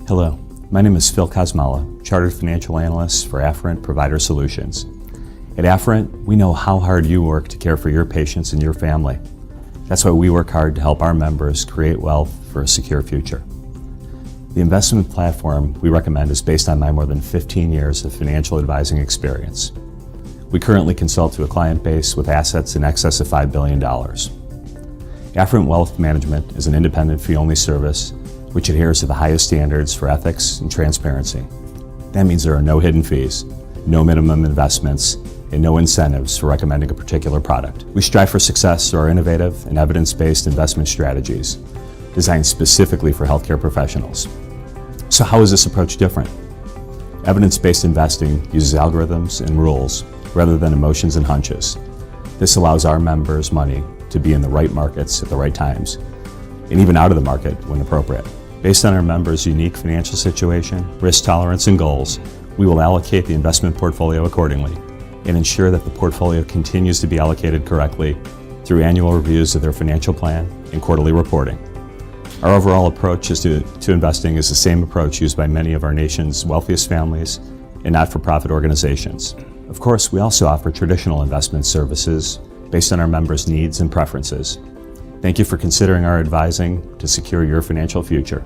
Hello, my name is Phil Kosmala, Chartered Financial Analyst for Afferent Provider Solutions. At Afferent, we know how hard you work to care for your patients and your family. That's why we work hard to help our members create wealth for a secure future. The investment platform we recommend is based on my more than 15 years of financial advising experience. We currently consult to a client base with assets in excess of $5 billion. Afferent Wealth Management is an independent fee-only service which adheres to the highest standards for ethics and transparency. That means there are no hidden fees, no minimum investments, and no incentives for recommending a particular product. We strive for success through our innovative and evidence-based investment strategies designed specifically for healthcare professionals. So how is this approach different? Evidence-based investing uses algorithms and rules rather than emotions and hunches. This allows our members' money to be in the right markets at the right times, and even out of the market when appropriate. Based on our members' unique financial situation, risk tolerance, and goals, we will allocate the investment portfolio accordingly and ensure that the portfolio continues to be allocated correctly through annual reviews of their financial plan and quarterly reporting. Our overall approach to investing is the same approach used by many of our nation's wealthiest families and not-for-profit organizations. Of course, we also offer traditional investment services based on our members' needs and preferences. Thank you for considering our advising to secure your financial future.